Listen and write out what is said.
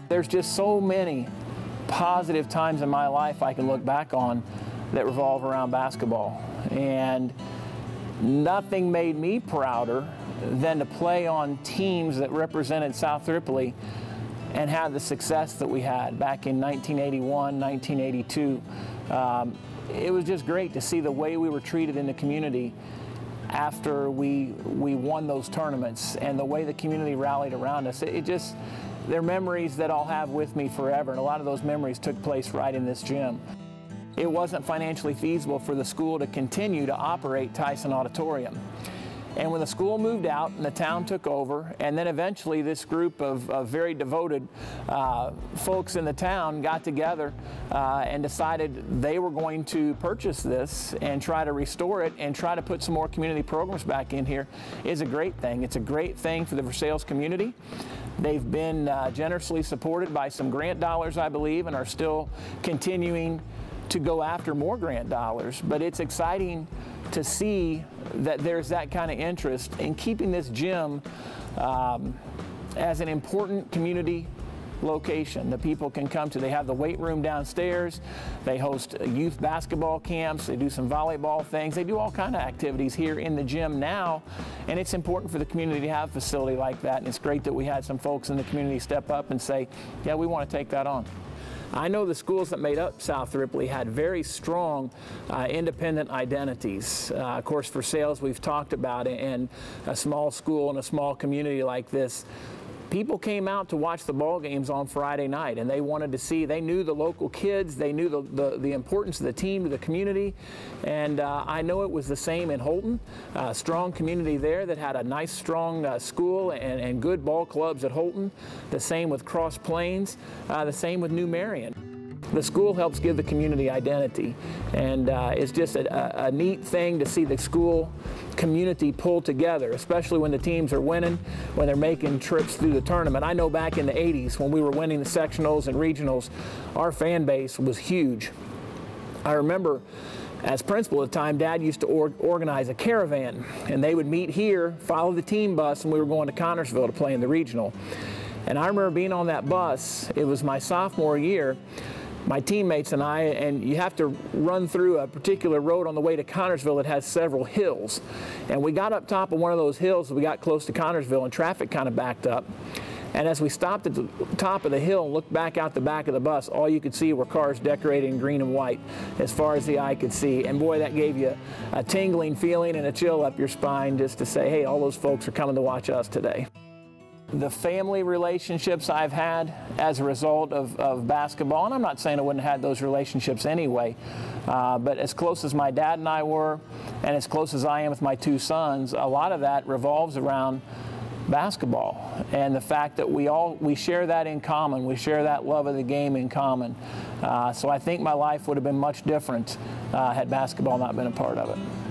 There's just so many positive times in my life I can look back on that revolve around basketball. And nothing made me prouder than to play on teams that represented South Ripley and have the success that we had back in 1981, 1982. It was just great to see the way we were treated in the community after we won those tournaments and the way the community rallied around us. They're memories that I'll have with me forever, and a lot of those memories took place right in this gym. It wasn't financially feasible for the school to continue to operate Tyson Auditorium. And when the school moved out and the town took over, and then eventually this group of very devoted folks in the town got together and decided they were going to purchase this and try to restore it and try to put some more community programs back in here, is a great thing. It's a great thing for the Versailles community. They've been generously supported by some grant dollars, I believe, and are still continuing to go after more grant dollars. But it's exciting to see that there's that kind of interest in keeping this gym as an important community location that people can come to. They have the weight room downstairs, they host youth basketball camps, they do some volleyball things, they do all kinds of activities here in the gym now, and it's important for the community to have a facility like that, and it's great that we had some folks in the community step up and say, yeah, we want to take that on. I know the schools that made up South Ripley had very strong independent identities. Of course, for sales, we've talked about it, and a small school in a small community like this, people came out to watch the ball games on Friday night, and they wanted to see, they knew the local kids, they knew the importance of the team to the community, and I know it was the same in Holton. Strong community there that had a nice strong school and good ball clubs at Holton. The same with Cross Plains, the same with New Marion. The school helps give the community identity, and it's just a neat thing to see the school community pull together, especially when the teams are winning, when they're making trips through the tournament. I know back in the 80s when we were winning the sectionals and regionals, our fan base was huge. I remember as principal at the time, Dad used to organize a caravan, and they would meet here, follow the team bus, and we were going to Connersville to play in the regional. And I remember being on that bus, it was my sophomore year, my teammates and I, and you have to run through a particular road on the way to Connersville that has several hills. And we got up top of one of those hills, we got close to Connersville, and traffic kind of backed up. And as we stopped at the top of the hill and looked back out the back of the bus, all you could see were cars decorated in green and white as far as the eye could see. And boy, that gave you a tingling feeling and a chill up your spine just to say, hey, all those folks are coming to watch us today. The family relationships I've had as a result of basketball, and I'm not saying I wouldn't have had those relationships anyway, but as close as my dad and I were, and as close as I am with my two sons, a lot of that revolves around basketball and the fact that we share that in common. We share that love of the game in common. So I think my life would have been much different had basketball not been a part of it.